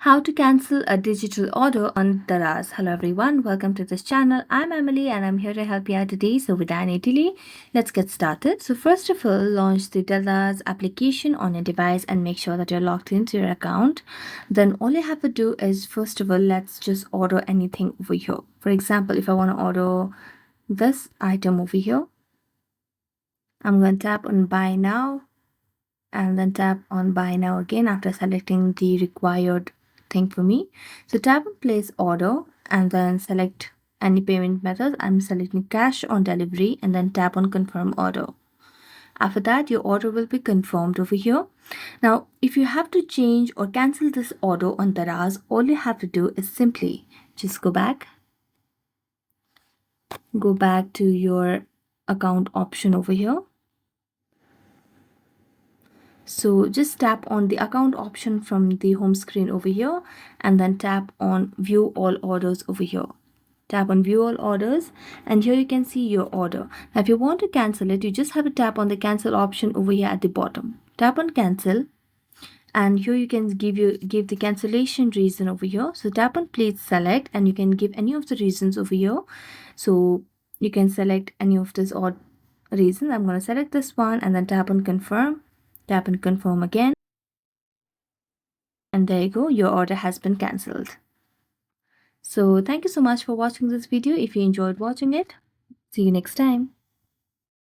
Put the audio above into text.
How to cancel a digital order on Daraz. Hello everyone, welcome to this channel. I'm Emily and I'm here to help you out today. So without any delay, let's get started. So first of all, launch the Daraz application on your device and make sure that you're logged into your account. Then all you have to do is, first of all, let's just order anything over here. For example, if I want to order this item over here, I'm going to tap on buy now and then tap on buy now again after selecting the required thing for me. So tap on place order and then select any payment method. I'm selecting cash on delivery and then tap on confirm order. After that, your order will be confirmed over here. Now, if you have to change or cancel this order on Daraz, all you have to do is simply just go back to your account option over here. So just tap on the account option from the home screen over here and then tap on view all orders over here. Tap on view all orders and here you can see your order. Now if you want to cancel it, you just have to tap on the cancel option over here at the bottom. Tap on cancel and here you can give the cancellation reason over here. So tap on please select and you can give any of the reasons over here. So you can select any of this odd reason. I'm going to select this one and then tap on confirm. Tap and confirm again. And there you go, your order has been cancelled. So thank you so much for watching this video. If you enjoyed watching it, see you next time.